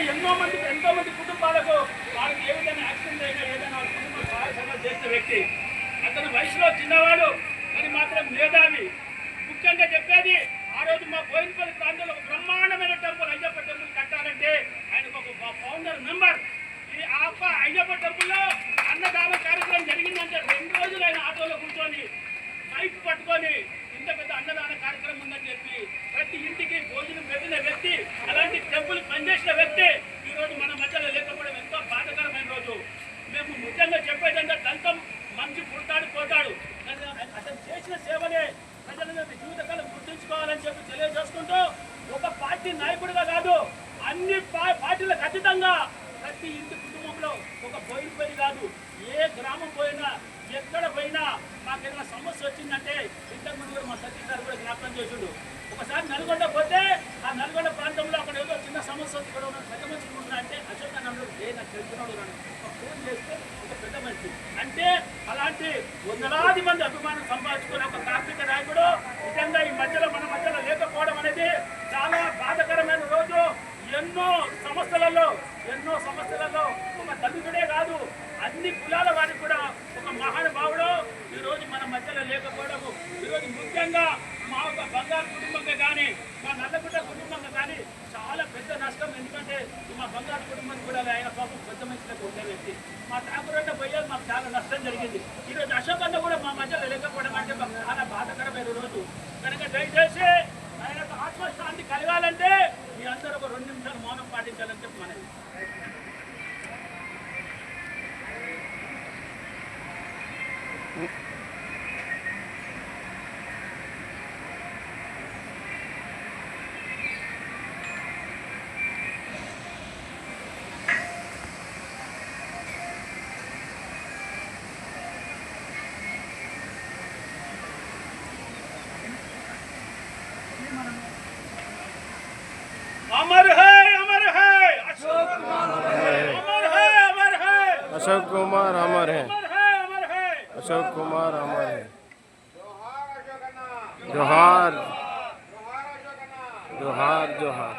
మరి ఎంతో మంది కుటుంబాలకు వాళ్ళకి ఏ విధంగా యాక్సిడెంట్ అయినా ఏదైనా వాళ్ళ కుటుంబం సహాయ సహాయాలు చేసిన వ్యక్తి. అతను వయసులో చిన్నవాడు అని మాత్రం మేధావి. ముఖ్యంగా చెప్పేది, ఆ రోజు మా బోయినపల్లి ప్రాంతంలో ఒక బ్రహ్మాండమైన టెంపుల్, అయ్యప్ప టెంపుల్ కట్టాలంటే ఆయనకు ఒక ఫౌండర్ మెంబర్. ఈ అయ్యప్ప టెంపుల్లో అన్నదాన కార్యక్రమం జరిగిందంటే 2 రోజులు ఆయన ఆటోలో కూర్చొని మైక్ పట్టుకొని ఇంత పెద్ద అన్నదాన కార్యక్రమం ఉందని చెప్పి ప్రతి ఇంటికి భోజనం పెట్టిన వ్యక్తి, అలాంటి టెంపుల్ పనిచేసిన వ్యక్తి ఈ రోజు మన మధ్యలో లేకపోవడం ఎంతో బాధాకరమైన రోజు. మేము ముఖ్యంగా చెప్పేదంటే దళితం మంచి పుడతాడు పోతాడు, అతను చేసిన సేవనే ప్రజలను జీవితకాలం గుర్తుంచుకోవాలని చెప్పి తెలియజేసుకుంటూ, ఒక పార్టీ నాయకుడిగా కాదు, అన్ని పార్టీలకు అతీతంగా ప్రతి ఇంటి కుటుంబంలో ఒక బోయినపల్లి కాదు, ఏ గ్రామం పోయినా ఎక్కడ పోయినా మాకేదైనా సమస్య వచ్చిందంటే ఇంతకుముందు కూడా మా సతీష్ గారు కూడా జ్ఞాపకం చేసిండు. ఒకసారి నల్గొండ పోతే ఆ నల్గొండ ప్రాంతంలో అక్కడ ఏదో చిన్న సమస్య వచ్చి కూడా పెద్ద మనుషులు ఉన్నారంటే అశోక్ అన్నాడు, నాకు తెలిసినోడు ఫోన్ చేస్తే ఒక పెద్ద మనిషి అంటే అలాంటి వందలాది మంది అభిమానం సంపాదించుకునే ఒక కార్మిక నాయకుడు నిజంగా ఈ మధ్యలో మన మధ్యలో లేకపోవడం అనేది చాలా బాధాకరమైన రోజు. ఎన్నో సమస్యలలో ఒక దళితుడే కాదు, అన్ని కులాల వారికి కూడా ఒక మహానుభావుడు ఈరోజు మన మధ్యలో లేకపోవడము ఈరోజు ముఖ్యంగా మా ఒక బంగారు కుటుంబంగా కానీ మా నల్లగుడ్డ కుటుంబంగా కానీ చాలా పెద్ద నష్టం. ఎందుకంటే మా బంగారు కుటుంబం కూడా ఆయన పాపం పెద్ద మనిషిలకు ఉండే వ్యక్తి. మా తాకురన్న పోయేది మాకు చాలా నష్టం జరిగింది. ఈరోజు అశోక్ అన్న కూడా మా మధ్యలో లేకపోవడం అంటే మాకు చాలా బాధాకరమైన రోజు. కనుక దయచేసి ఆయనకు ఆత్మశాంతి కలగాలంటే మీ అందరూ ఒక 2 నిమిషాలు మౌనం పాటించాలని చెప్పి మనది. अमर है अशोक कुमार, अमर है अशोक कुमार, अमर है अशोक कुमार, अमर है। जोहार जोहार जोहार।